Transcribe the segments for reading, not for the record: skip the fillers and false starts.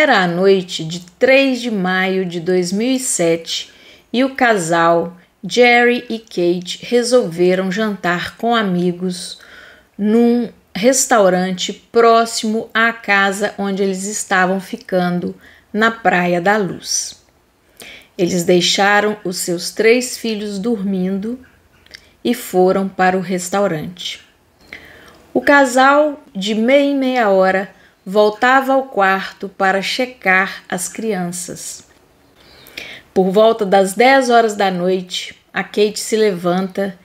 Era a noite de 3 de maio de 2007 e o casal Jerry e Kate resolveram jantar com amigos num restaurante próximo à casa onde eles estavam ficando, na Praia da Luz. Eles deixaram os seus 3 filhos dormindo e foram para o restaurante. O casal, de meia em meia hora, voltava ao quarto para checar as crianças. Por volta das 10 horas da noite, a Kate se levanta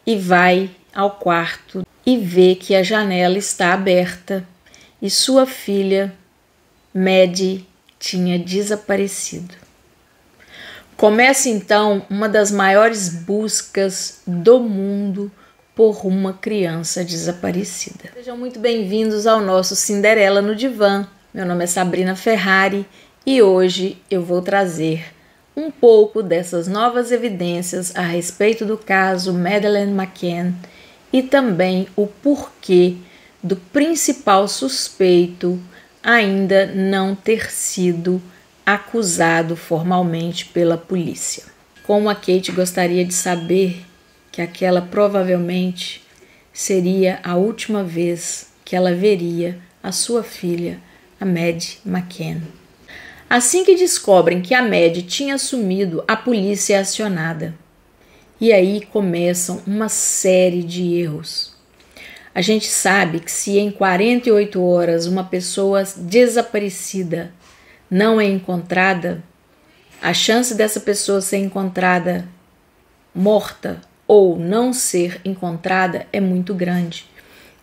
e vai ao quarto e vê que a janela está aberta e sua filha, Maddie, tinha desaparecido. Começa então uma das maiores buscas do mundo por uma criança desaparecida. Sejam muito bem-vindos ao nosso Cinderela no Divã. Meu nome é Sabrina Ferrari e hoje eu vou trazer um pouco dessas novas evidências a respeito do caso Madeleine McCann e também o porquê do principal suspeito ainda não ter sido acusado formalmente pela polícia. Como a Kate gostaria de saber que aquela provavelmente seria a última vez que ela veria a sua filha, a Maddie McCann. Assim que descobrem que a Maddie tinha sumido, a polícia é acionada. E aí começam uma série de erros. A gente sabe que se em 48 horas uma pessoa desaparecida não é encontrada, a chance dessa pessoa ser encontrada morta ou não ser encontrada é muito grande.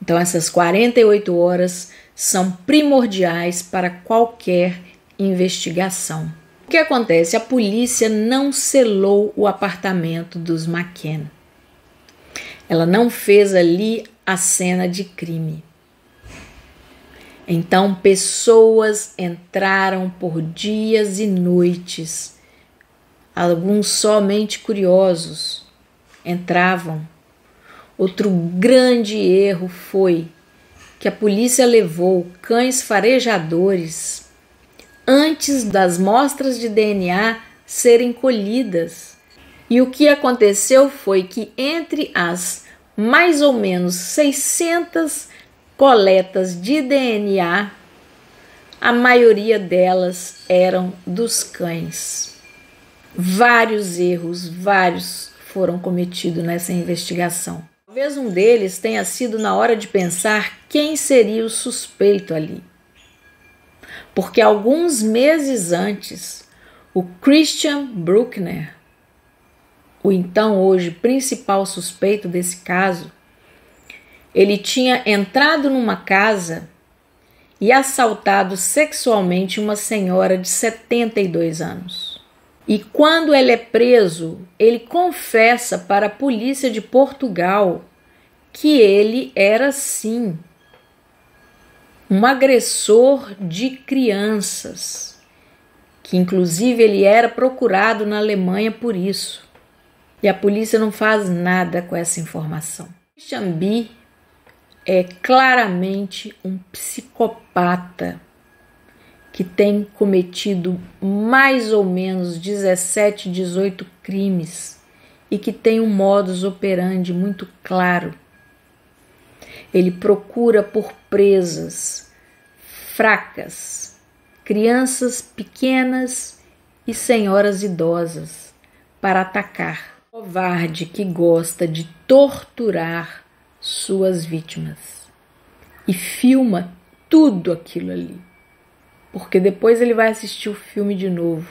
Então essas 48 horas são primordiais para qualquer investigação. O que acontece? A polícia não selou o apartamento dos McCann. Ela não fez ali a cena de crime. Então, pessoas entraram por dias e noites. Alguns somente curiosos entravam. Outro grande erro foi que a polícia levou cães farejadores antes das amostras de DNA serem colhidas. E o que aconteceu foi que entre as mais ou menos 600 coletas de DNA, a maioria delas eram dos cães. Vários erros, foram cometidos nessa investigação. Talvez um deles tenha sido na hora de pensar quem seria o suspeito ali. Porque alguns meses antes, o Christian Bruckner, o então hoje principal suspeito desse caso, ele tinha entrado numa casa e assaltado sexualmente uma senhora de 72 anos. E quando ele é preso, ele confessa para a polícia de Portugal que ele era sim um agressor de crianças, que inclusive ele era procurado na Alemanha por isso. E a polícia não faz nada com essa informação. Christian B. é claramente um psicopata que tem cometido mais ou menos 17, 18 crimes e que tem um modus operandi muito claro. Ele procura por presas fracas, crianças pequenas e senhoras idosas para atacar. Covarde que gosta de torturar suas vítimas e filma tudo aquilo ali, porque depois ele vai assistir o filme de novo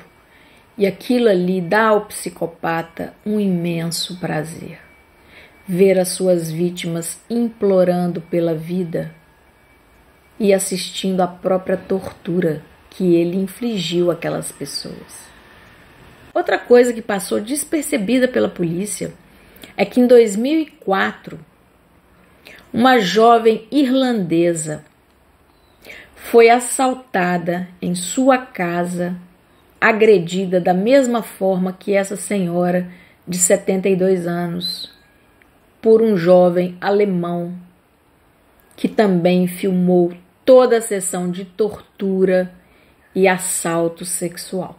e aquilo ali dá ao psicopata um imenso prazer. Ver as suas vítimas implorando pela vida e assistindo à própria tortura que ele infligiu àquelas pessoas. Outra coisa que passou despercebida pela polícia é que em 2004, uma jovem irlandesa foi assaltada em sua casa, agredida da mesma forma que essa senhora de 72 anos, por um jovem alemão que também filmou toda a sessão de tortura e assalto sexual.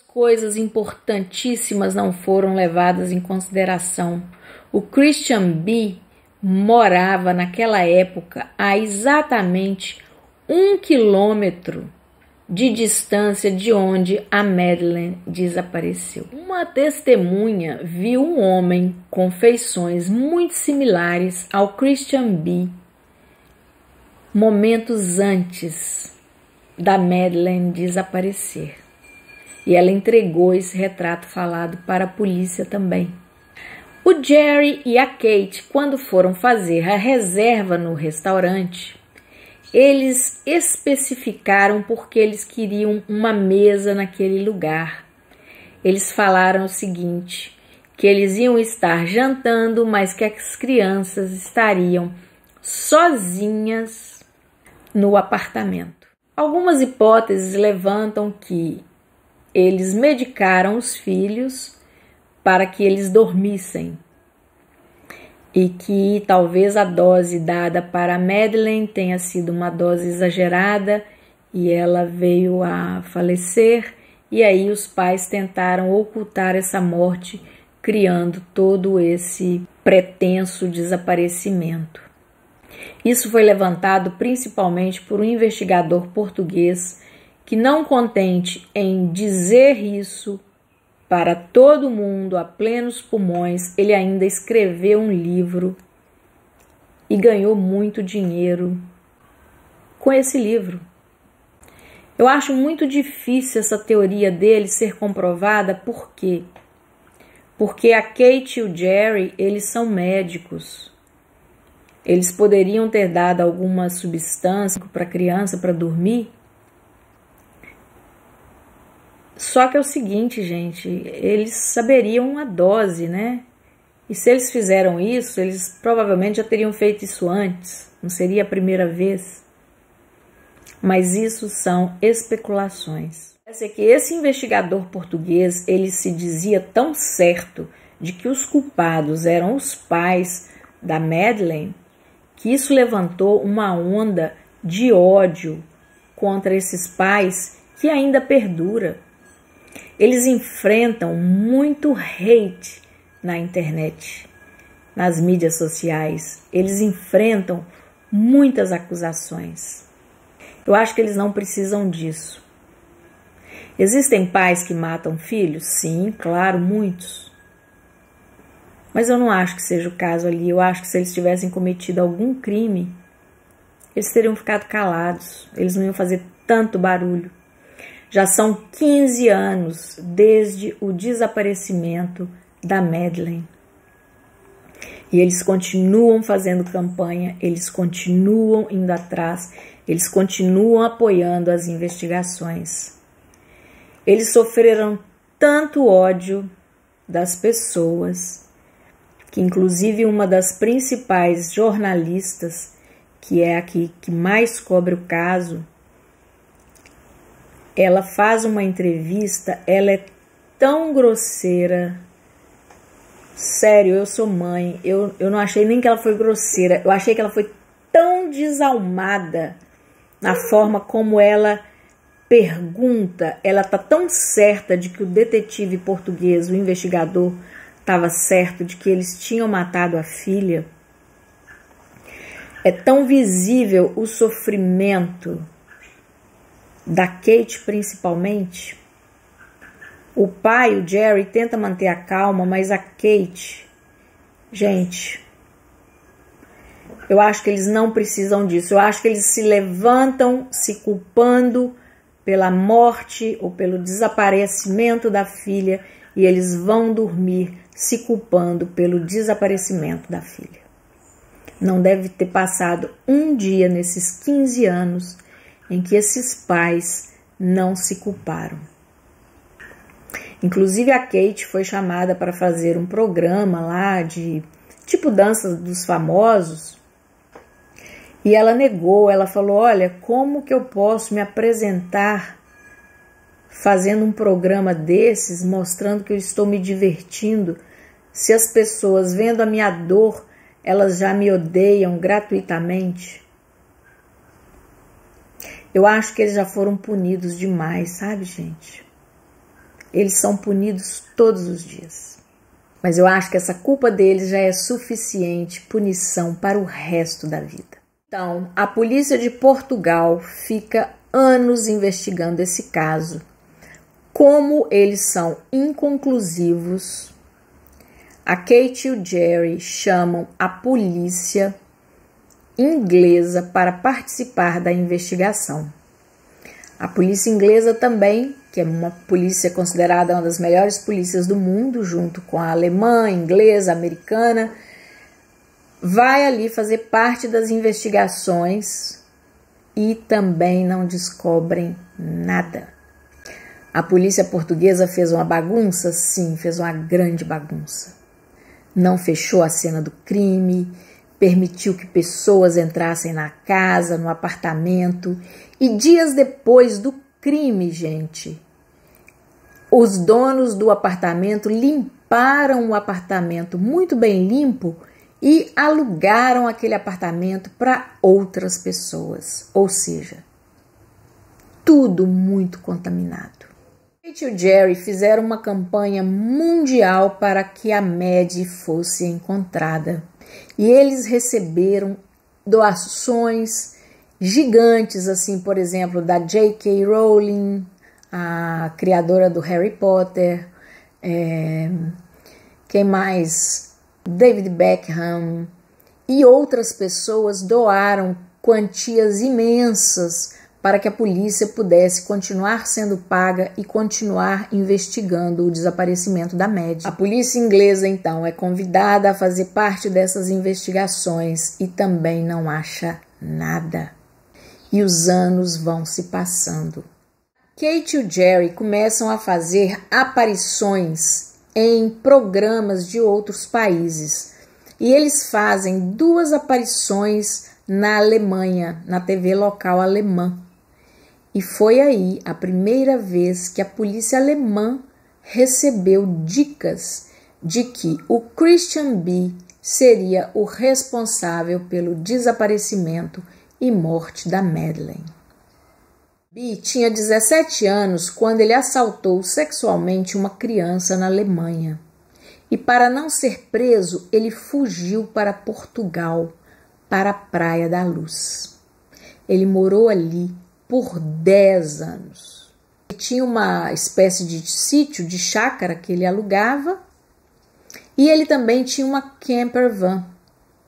Coisas importantíssimas não foram levadas em consideração. O Christian B. morava naquela época a exatamente 1 quilômetro de distância de onde a Madeleine desapareceu. Uma testemunha viu um homem com feições muito similares ao Christian B. momentos antes da Madeleine desaparecer. E ela entregou esse retrato falado para a polícia também. O Jerry e a Kate, quando foram fazer a reserva no restaurante, eles especificaram porque eles queriam uma mesa naquele lugar. Eles falaram o seguinte, que eles iam estar jantando, mas que as crianças estariam sozinhas no apartamento. Algumas hipóteses levantam que eles medicaram os filhos para que eles dormissem e que talvez a dose dada para a Madeleine tenha sido uma dose exagerada e ela veio a falecer, e aí os pais tentaram ocultar essa morte, criando todo esse pretenso desaparecimento. Isso foi levantado principalmente por um investigador português que, não contente em dizer isso para todo mundo a plenos pulmões, ele ainda escreveu um livro e ganhou muito dinheiro com esse livro. Eu acho muito difícil essa teoria dele ser comprovada. Por quê? Porque a Kate e o Jerry, eles são médicos. Eles poderiam ter dado alguma substância para a criança para dormir. Só que é o seguinte, gente, eles saberiam a dose, né? E se eles fizeram isso, eles provavelmente já teriam feito isso antes, não seria a primeira vez. Mas isso são especulações. É que esse investigador português, ele se dizia tão certo de que os culpados eram os pais da Madeleine, que isso levantou uma onda de ódio contra esses pais que ainda perdura. Eles enfrentam muito hate na internet, nas mídias sociais. Eles enfrentam muitas acusações. Eu acho que eles não precisam disso. Existem pais que matam filhos? Sim, claro, muitos. Mas eu não acho que seja o caso ali. Eu acho que se eles tivessem cometido algum crime, eles teriam ficado calados. Eles não iam fazer tanto barulho. Já são 15 anos desde o desaparecimento da Madeleine. E eles continuam fazendo campanha, eles continuam indo atrás, eles continuam apoiando as investigações. Eles sofreram tanto ódio das pessoas que, inclusive, uma das principais jornalistas, que é a que mais cobre o caso, ela faz uma entrevista, ela é tão grosseira. Sério, eu sou mãe, eu não achei nem que ela foi grosseira, eu achei que ela foi tão desalmada na forma como ela pergunta. Ela tá tão certa de que o detetive português, o investigador, estava certo de que eles tinham matado a filha. É tão visível o sofrimento da Kate, principalmente. O pai, o Jerry, tenta manter a calma, mas a Kate, gente, eu acho que eles não precisam disso. Eu acho que eles se levantam se culpando pela morte ou pelo desaparecimento da filha, e eles vão dormir se culpando pelo desaparecimento da filha. Não deve ter passado um dia nesses 15 anos em que esses pais não se culparam. Inclusive a Kate foi chamada para fazer um programa lá de tipo Dança dos Famosos, e ela negou. Ela falou: olha, como que eu posso me apresentar fazendo um programa desses, mostrando que eu estou me divertindo, se as pessoas vendo a minha dor, elas já me odeiam gratuitamente? Eu acho que eles já foram punidos demais, sabe, gente? Eles são punidos todos os dias. Mas eu acho que essa culpa deles já é suficiente punição para o resto da vida. Então, a polícia de Portugal fica anos investigando esse caso. Como eles são inconclusivos, a Kate e o Jerry chamam a polícia inglesa para participar da investigação. A polícia inglesa também, que é uma polícia considerada uma das melhores polícias do mundo, junto com a alemã, inglesa, americana, vai ali fazer parte das investigações e também não descobrem nada. A polícia portuguesa fez uma bagunça? Sim, fez uma grande bagunça. Não fechou a cena do crime, permitiu que pessoas entrassem na casa, no apartamento, e dias depois do crime, gente, os donos do apartamento limparam o apartamento muito bem limpo e alugaram aquele apartamento para outras pessoas, ou seja, tudo muito contaminado. Kate e o Jerry fizeram uma campanha mundial para que a Maddie fosse encontrada e eles receberam doações gigantes, assim, por exemplo, da J.K. Rowling, a criadora do Harry Potter, quem mais? David Beckham e outras pessoas doaram quantias imensas para que a polícia pudesse continuar sendo paga e continuar investigando o desaparecimento da Maddie. A polícia inglesa, então, é convidada a fazer parte dessas investigações e também não acha nada. E os anos vão se passando. Kate e o Jerry começam a fazer aparições em programas de outros países. E eles fazem 2 aparições na Alemanha, na TV local alemã. E foi aí a primeira vez que a polícia alemã recebeu dicas de que o Christian B. seria o responsável pelo desaparecimento e morte da Madeleine. B. tinha 17 anos quando ele assaltou sexualmente uma criança na Alemanha. E para não ser preso, ele fugiu para Portugal, para a Praia da Luz. Ele morou ali por 10 anos. Ele tinha uma espécie de sítio, de chácara que ele alugava, e ele também tinha uma camper van,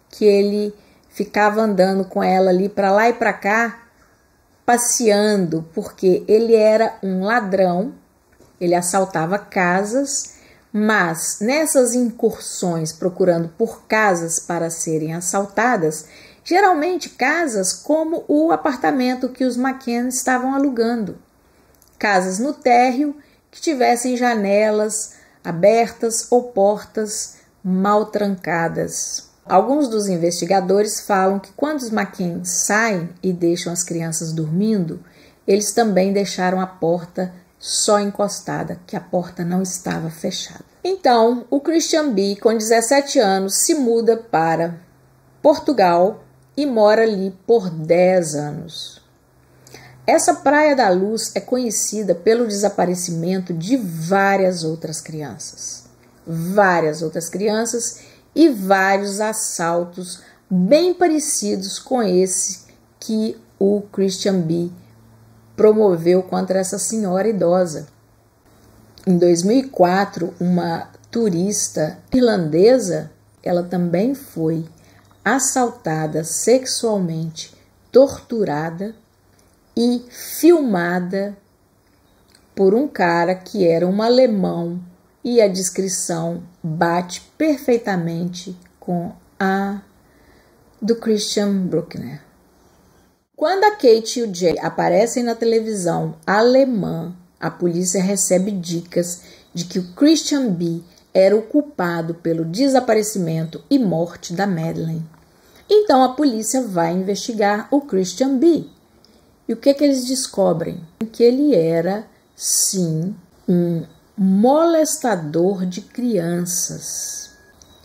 que ele ficava andando com ela ali para lá e para cá, passeando, porque ele era um ladrão, ele assaltava casas, mas nessas incursões procurando por casas para serem assaltadas, geralmente casas como o apartamento que os McCann estavam alugando, casas no térreo que tivessem janelas abertas ou portas mal trancadas. Alguns dos investigadores falam que quando os McCann saem e deixam as crianças dormindo, eles também deixaram a porta só encostada, que a porta não estava fechada. Então, o Christian B., com 17 anos, se muda para Portugal e mora ali por 10 anos. Essa Praia da Luz é conhecida pelo desaparecimento de várias outras crianças. E vários assaltos bem parecidos com esse que o Christian B. promoveu contra essa senhora idosa. Em 2004, uma turista irlandesa, ela também foi assaltada sexualmente, torturada e filmada por um cara que era um alemão, e a descrição bate perfeitamente com a do Christian Bruckner. Quando a Kate e o Jay aparecem na televisão alemã, a polícia recebe dicas de que o Christian B. era o culpado pelo desaparecimento e morte da Madeleine. Então a polícia vai investigar o Christian B. E o que eles descobrem? Que ele era, sim, um molestador de crianças.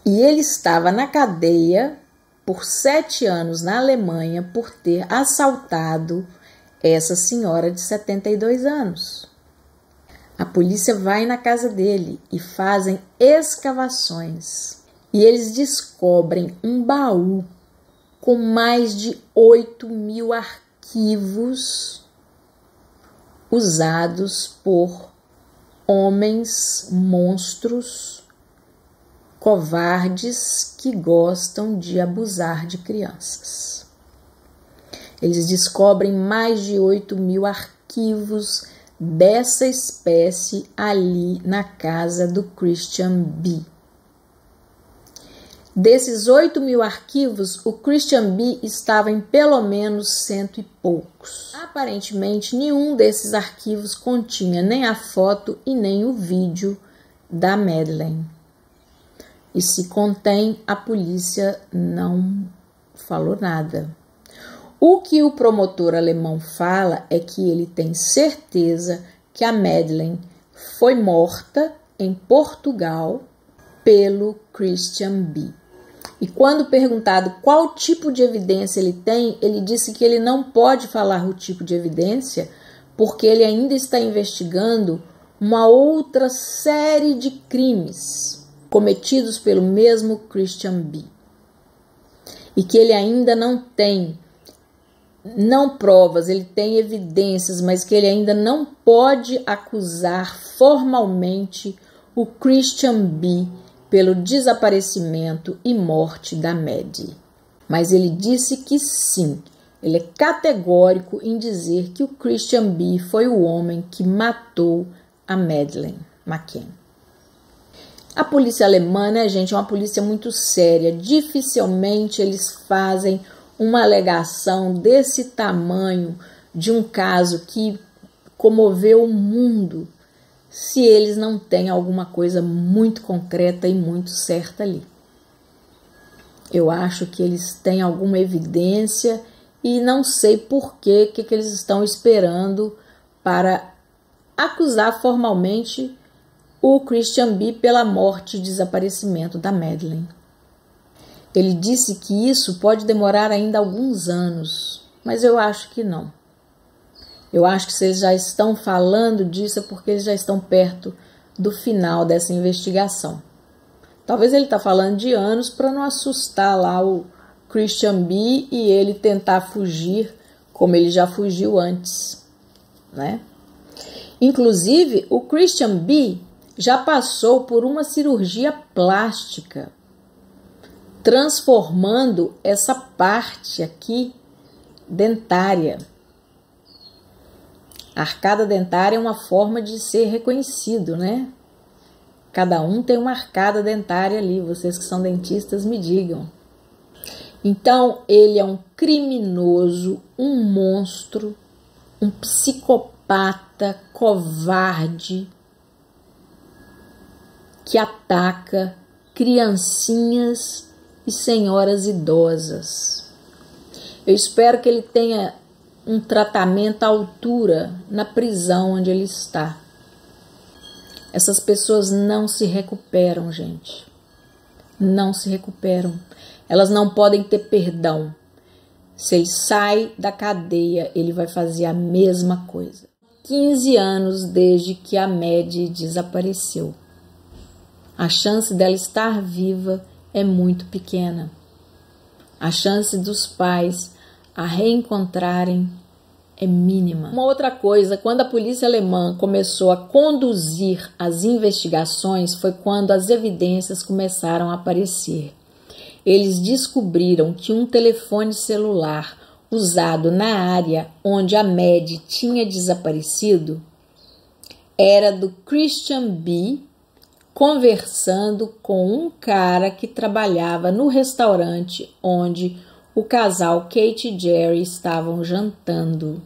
E ele estava na cadeia por 7 anos na Alemanha por ter assaltado essa senhora de 72 anos. A polícia vai na casa dele e fazem escavações. E eles descobrem um baú com mais de 8.000 arquivos usados por homens monstros, covardes que gostam de abusar de crianças. Eles descobrem mais de 8.000 arquivos dessa espécie ali na casa do Christian B. Desses 8.000 arquivos, o Christian B estava em pelo menos 100 e poucos. Aparentemente, nenhum desses arquivos continha nem a foto e nem o vídeo da Madeleine. E se contém, a polícia não falou nada. O que o promotor alemão fala é que ele tem certeza que a Madeleine foi morta em Portugal pelo Christian B. E quando perguntado qual tipo de evidência ele tem, ele disse que ele não pode falar o tipo de evidência porque ele ainda está investigando uma outra série de crimes cometidos pelo mesmo Christian B. E que ele ainda não tem, não provas, ele tem evidências, mas que ele ainda não pode acusar formalmente o Christian B pelo desaparecimento e morte da Maddie. Mas ele disse que sim, ele é categórico em dizer que o Christian B foi o homem que matou a Madeleine McCann. A polícia alemã, né, gente, é uma polícia muito séria. Dificilmente eles fazem uma alegação desse tamanho de um caso que comoveu o mundo, se eles não têm alguma coisa muito concreta e muito certa ali. Eu acho que eles têm alguma evidência e não sei por que eles estão esperando para acusar formalmente o Christian B pela morte e desaparecimento da Madeleine. Ele disse que isso pode demorar ainda alguns anos, mas eu acho que não. Eu acho que se eles já estão falando disso é porque eles já estão perto do final dessa investigação. Talvez ele está falando de anos para não assustar lá o Christian B e ele tentar fugir como ele já fugiu antes, né? Inclusive, o Christian B já passou por uma cirurgia plástica, transformando essa parte aqui dentária. A arcada dentária é uma forma de ser reconhecido, né? Cada um tem uma arcada dentária ali, vocês que são dentistas me digam. Então, ele é um criminoso, um monstro, um psicopata, covarde, que ataca criancinhas e senhoras idosas. Eu espero que ele tenha um tratamento à altura na prisão onde ele está. Essas pessoas não se recuperam, gente. Não se recuperam. Elas não podem ter perdão. Se ele sai da cadeia, ele vai fazer a mesma coisa. 15 anos desde que a Maddie desapareceu. A chance dela estar viva é muito pequena. A chance dos pais a reencontrarem é mínima. Uma outra coisa, quando a polícia alemã começou a conduzir as investigações, foi quando as evidências começaram a aparecer. Eles descobriram que um telefone celular usado na área onde a Maddie tinha desaparecido era do Christian B conversando com um cara que trabalhava no restaurante onde o casal Kate e Jerry estavam jantando.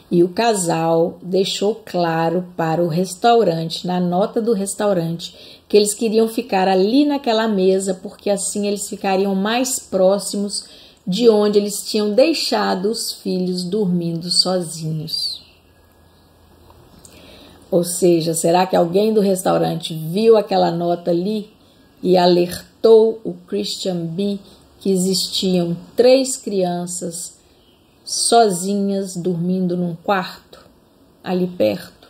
E o casal deixou claro para o restaurante, na nota do restaurante, que eles queriam ficar ali naquela mesa porque assim eles ficariam mais próximos de onde eles tinham deixado os filhos dormindo sozinhos. Ou seja, será que alguém do restaurante viu aquela nota ali e alertou o Christian B que existiam 3 crianças sozinhas dormindo num quarto ali perto?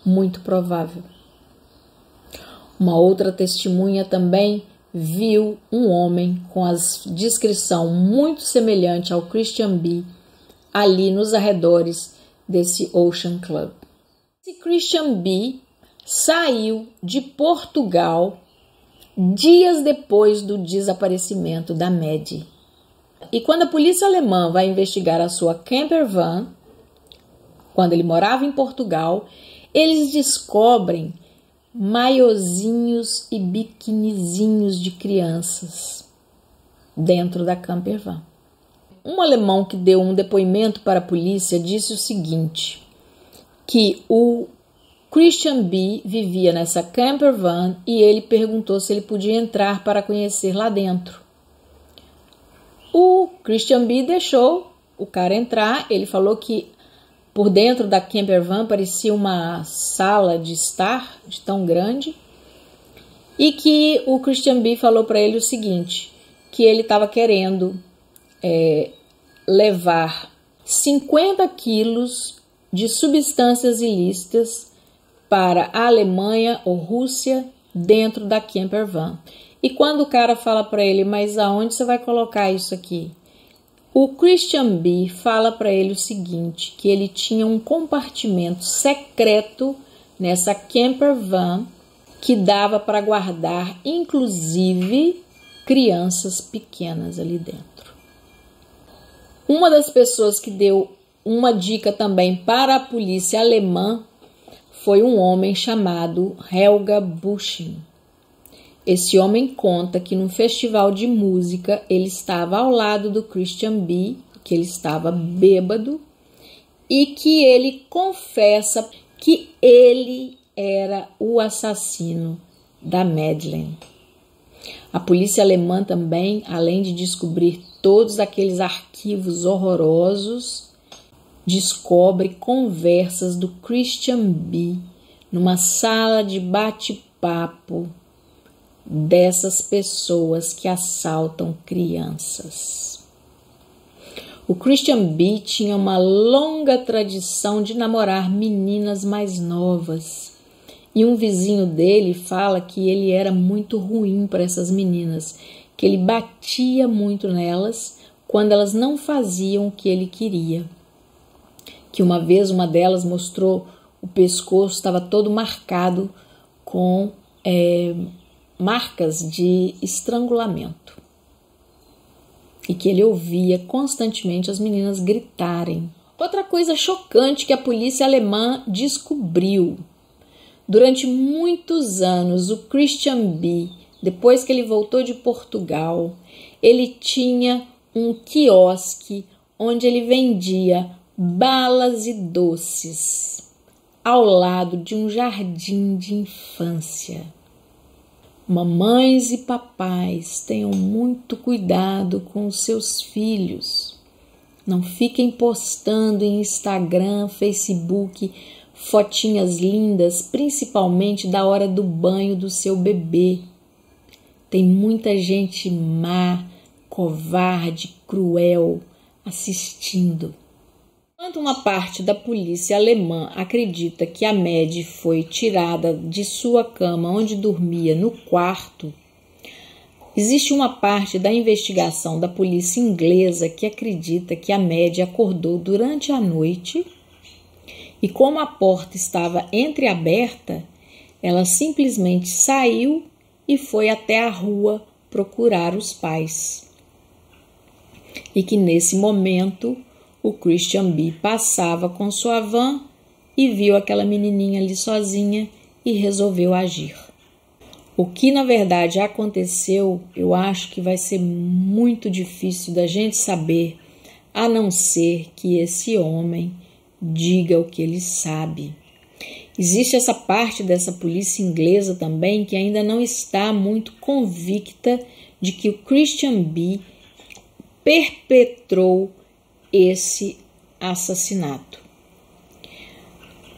Muito provável. Uma outra testemunha também viu um homem com a descrição muito semelhante ao Christian B. ali nos arredores desse Ocean Club. Esse Christian B. saiu de Portugal dias depois do desaparecimento da Maddie. E quando a polícia alemã vai investigar a sua camper van, quando ele morava em Portugal, eles descobrem maiozinhos e biquinizinhos de crianças dentro da camper van. Um alemão que deu um depoimento para a polícia disse o seguinte, que o Christian B. vivia nessa camper van e ele perguntou se ele podia entrar para conhecer lá dentro. O Christian B. deixou o cara entrar, ele falou que por dentro da camper van parecia uma sala de estar, de tão grande, e que o Christian B. falou para ele o seguinte, que ele estava querendo levar 50 quilos de substâncias ilícitas para a Alemanha ou Rússia dentro da camper van. E quando o cara fala para ele, mas aonde você vai colocar isso aqui? O Christian B. fala para ele o seguinte, que ele tinha um compartimento secreto nessa camper van que dava para guardar, inclusive, crianças pequenas ali dentro. Uma das pessoas que deu uma dica também para a polícia alemã foi um homem chamado Helga Busching. Esse homem conta que num festival de música ele estava ao lado do Christian B., que ele estava bêbado, e que ele confessa que ele era o assassino da Madeleine. A polícia alemã também, além de descobrir todos aqueles arquivos horrorosos, descobre conversas do Christian B. numa sala de bate-papo dessas pessoas que assaltam crianças. O Christian B. tinha uma longa tradição de namorar meninas mais novas. E um vizinho dele fala que ele era muito ruim para essas meninas, que ele batia muito nelas quando elas não faziam o que ele queria. Que uma vez uma delas mostrou o pescoço, estava todo marcado com marcas de estrangulamento. E que ele ouvia constantemente as meninas gritarem. Outra coisa chocante que a polícia alemã descobriu. Durante muitos anos, o Christian B., depois que ele voltou de Portugal, ele tinha um quiosque onde ele vendia balas e doces ao lado de um jardim de infância. Mamães e papais, tenham muito cuidado com os seus filhos. Não fiquem postando em Instagram, Facebook, fotinhas lindas, principalmente da hora do banho do seu bebê. Tem muita gente má, covarde, cruel assistindo. Enquanto uma parte da polícia alemã acredita que a Maddie foi tirada de sua cama onde dormia no quarto, existe uma parte da investigação da polícia inglesa que acredita que a Maddie acordou durante a noite e, como a porta estava entreaberta, ela simplesmente saiu e foi até a rua procurar os pais. E que nesse momento o Christian B. passava com sua van e viu aquela menininha ali sozinha e resolveu agir. O que na verdade aconteceu, eu acho que vai ser muito difícil da gente saber, a não ser que esse homem diga o que ele sabe. Existe essa parte dessa polícia inglesa também que ainda não está muito convicta de que o Christian B. perpetrou esse assassinato.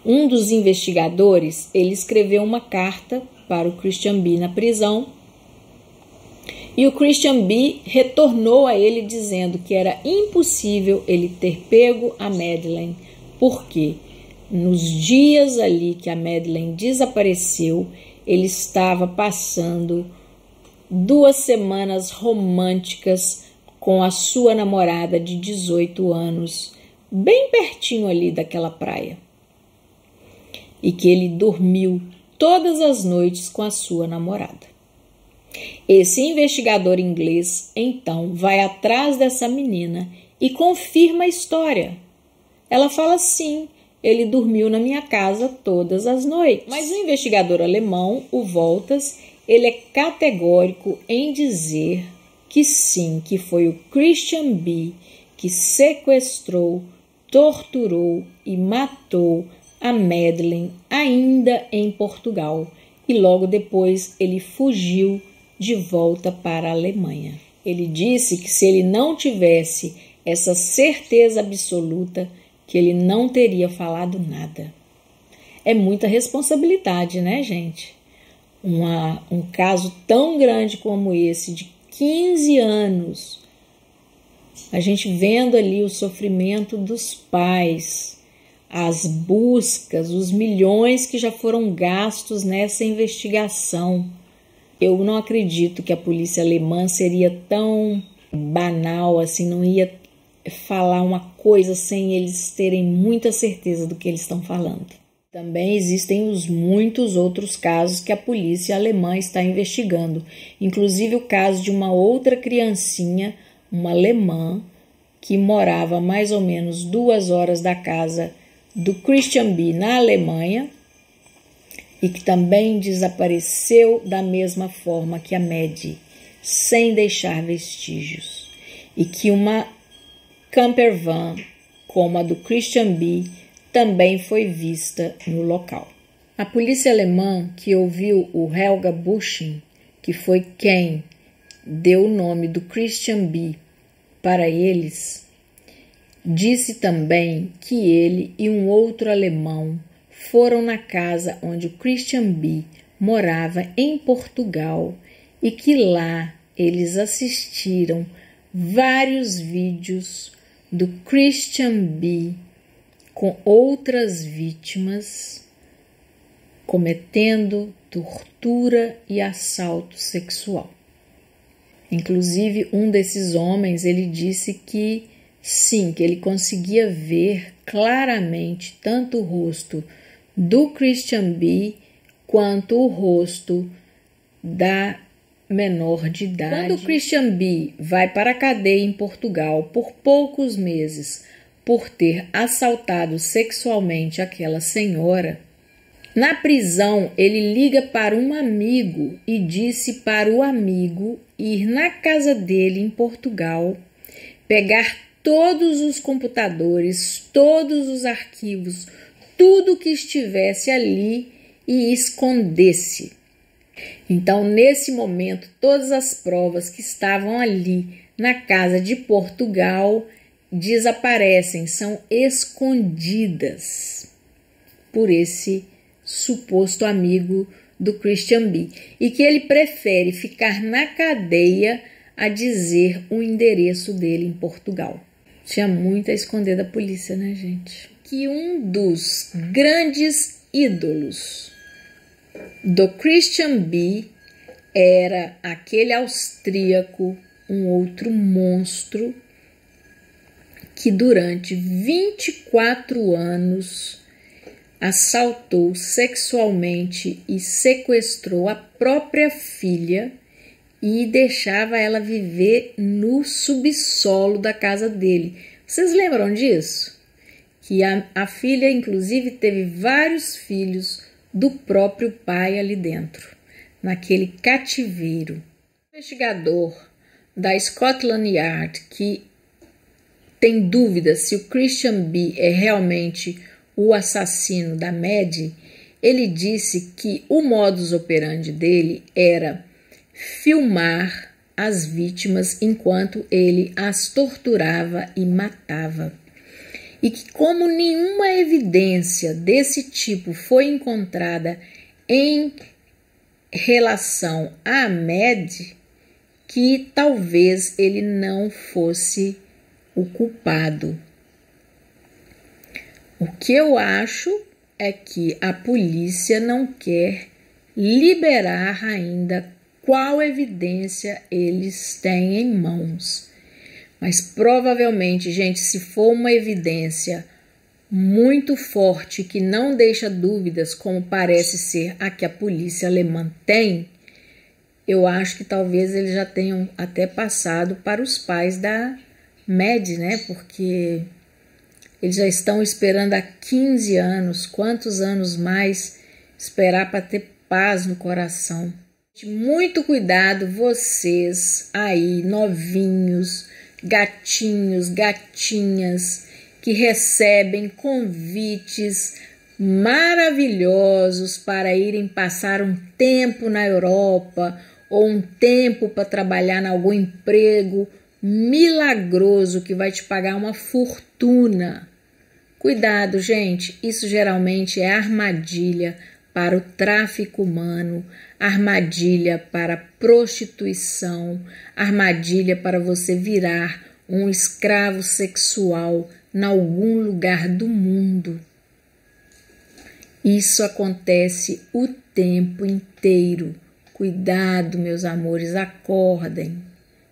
Um dos investigadores, ele escreveu uma carta para o Christian B. na prisão E o Christian B. retornou a ele dizendo que era impossível ele ter pego a Madeleine, porque nos dias ali que a Madeleine desapareceu, ele estava passando 2 semanas românticas com a sua namorada de 18 anos, bem pertinho ali daquela praia. E que ele dormiu todas as noites com a sua namorada. Esse investigador inglês, então, vai atrás dessa menina e confirma a história. Ela fala assim: ele dormiu na minha casa todas as noites. Mas o investigador alemão, o Wolters, ele é categórico em dizer que sim, que foi o Christian B. que sequestrou, torturou e matou a Madeleine ainda em Portugal, e logo depois ele fugiu de volta para a Alemanha. Ele disse que se ele não tivesse essa certeza absoluta, que ele não teria falado nada. É muita responsabilidade, né, gente? Um caso tão grande como esse, de 15 anos, a gente vendo ali o sofrimento dos pais, as buscas, os milhões que já foram gastos nessa investigação. Eu não acredito que a polícia alemã seria tão banal assim, não ia falar uma coisa sem eles terem muita certeza do que eles estão falando. Também existem os muitos outros casos que a polícia alemã está investigando, inclusive o caso de uma outra criancinha, uma alemã, que morava mais ou menos 2 horas da casa do Christian B. na Alemanha, e que também desapareceu da mesma forma que a Maddie, sem deixar vestígios, e que uma camper van, como a do Christian B., também foi vista no local. A polícia alemã, que ouviu o Helga Busching, que foi quem deu o nome do Christian B. para eles, disse também que ele e um outro alemão foram na casa onde o Christian B. morava em Portugal e que lá eles assistiram vários vídeos do Christian B. com outras vítimas cometendo tortura e assalto sexual. Inclusive, um desses homens, ele disse que sim, que ele conseguia ver claramente tanto o rosto do Christian B. quanto o rosto da menor de idade. Quando o Christian B. vai para a cadeia em Portugal por poucos meses por ter assaltado sexualmente aquela senhora, na prisão ele liga para um amigo e disse para o amigo ir na casa dele em Portugal, pegar todos os computadores, todos os arquivos, tudo que estivesse ali e escondesse. Então, nesse momento, todas as provas que estavam ali na casa de Portugal desaparecem, são escondidas por esse suposto amigo do Christian B. E que ele prefere ficar na cadeia a dizer o endereço dele em Portugal. Tinha muito a esconder da polícia, né, gente? Que um dos grandes ídolos do Christian B. era aquele austríaco, um outro monstro, que durante 24 anos assaltou sexualmente e sequestrou a própria filha e deixava ela viver no subsolo da casa dele. Vocês lembram disso? Que a filha, inclusive, teve vários filhos do próprio pai ali dentro, naquele cativeiro. O investigador da Scotland Yard, que tem dúvida se o Christian B. é realmente o assassino da Maddie, ele disse que o modus operandi dele era filmar as vítimas enquanto ele as torturava e matava. E que, como nenhuma evidência desse tipo foi encontrada em relação à Maddie, que talvez ele não fosse o culpado. O que eu acho é que a polícia não quer liberar ainda qual evidência eles têm em mãos. Mas provavelmente, gente, se for uma evidência muito forte que não deixa dúvidas, como parece ser a que a polícia alemã tem, eu acho que talvez eles já tenham até passado para os pais da Maddie, né? Porque eles já estão esperando há 15 anos. Quantos anos mais esperar para ter paz no coração? Muito cuidado, vocês aí, novinhos, gatinhos, gatinhas, que recebem convites maravilhosos para irem passar um tempo na Europa ou um tempo para trabalhar em algum emprego milagroso que vai te pagar uma fortuna. Cuidado, gente, isso geralmente é armadilha para o tráfico humano, armadilha para prostituição, armadilha para você virar um escravo sexual em algum lugar do mundo. Isso acontece o tempo inteiro. Cuidado, meus amores, acordem.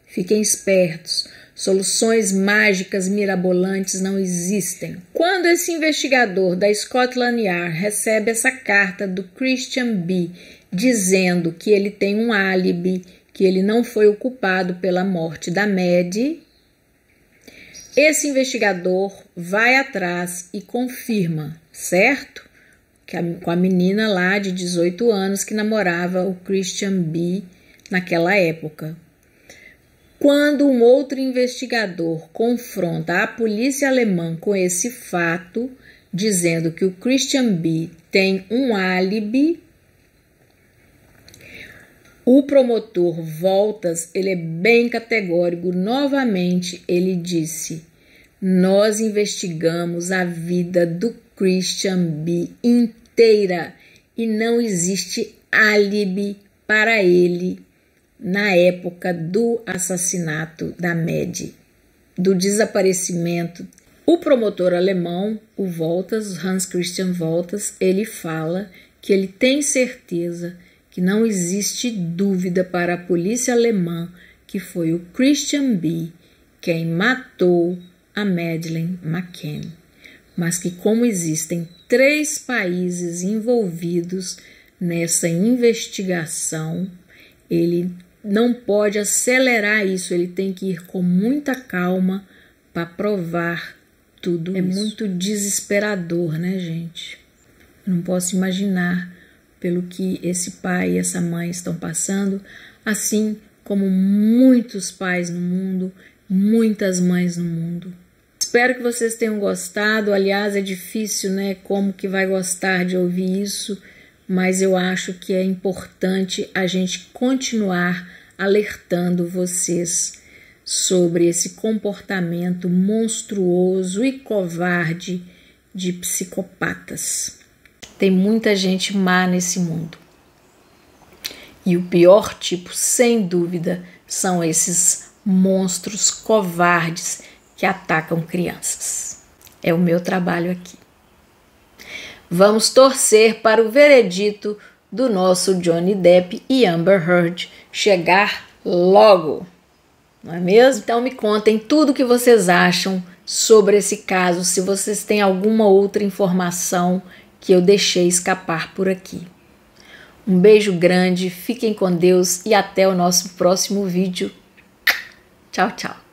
Fiquem espertos. Soluções mágicas mirabolantes não existem. Quando esse investigador da Scotland Yard recebe essa carta do Christian B. dizendo que ele tem um álibi, que ele não foi o culpado pela morte da Maddie, esse investigador vai atrás e confirma, certo? Com a menina lá de 18 anos que namorava o Christian B. naquela época. Quando um outro investigador confronta a polícia alemã com esse fato, dizendo que o Christian B. tem um álibi, o promotor Voltas, ele é bem categórico. Novamente, ele disse: nós investigamos a vida do Christian B. inteira e não existe álibi para ele na época do assassinato da Maddie, do desaparecimento. O promotor alemão, o Voltas, Hans Christian Voltas, ele fala que ele tem certeza que não existe dúvida para a polícia alemã que foi o Christian B. quem matou a Madeleine McCann, mas que como existem 3 países envolvidos nessa investigação, ele não pode acelerar isso, ele tem que ir com muita calma para provar tudo isso. É muito desesperador, né, gente? Eu não posso imaginar pelo que esse pai e essa mãe estão passando, assim como muitos pais no mundo, muitas mães no mundo. Espero que vocês tenham gostado. Aliás, é difícil, né? Como que vai gostar de ouvir isso? Mas eu acho que é importante a gente continuar alertando vocês sobre esse comportamento monstruoso e covarde de psicopatas. Tem muita gente má nesse mundo. E o pior tipo, sem dúvida, são esses monstros covardes que atacam crianças. É o meu trabalho aqui. Vamos torcer para o veredito do nosso Johnny Depp e Amber Heard chegar logo, não é mesmo? Então me contem tudo o que vocês acham sobre esse caso, se vocês têm alguma outra informação que eu deixei escapar por aqui. Um beijo grande, fiquem com Deus e até o nosso próximo vídeo. Tchau, tchau.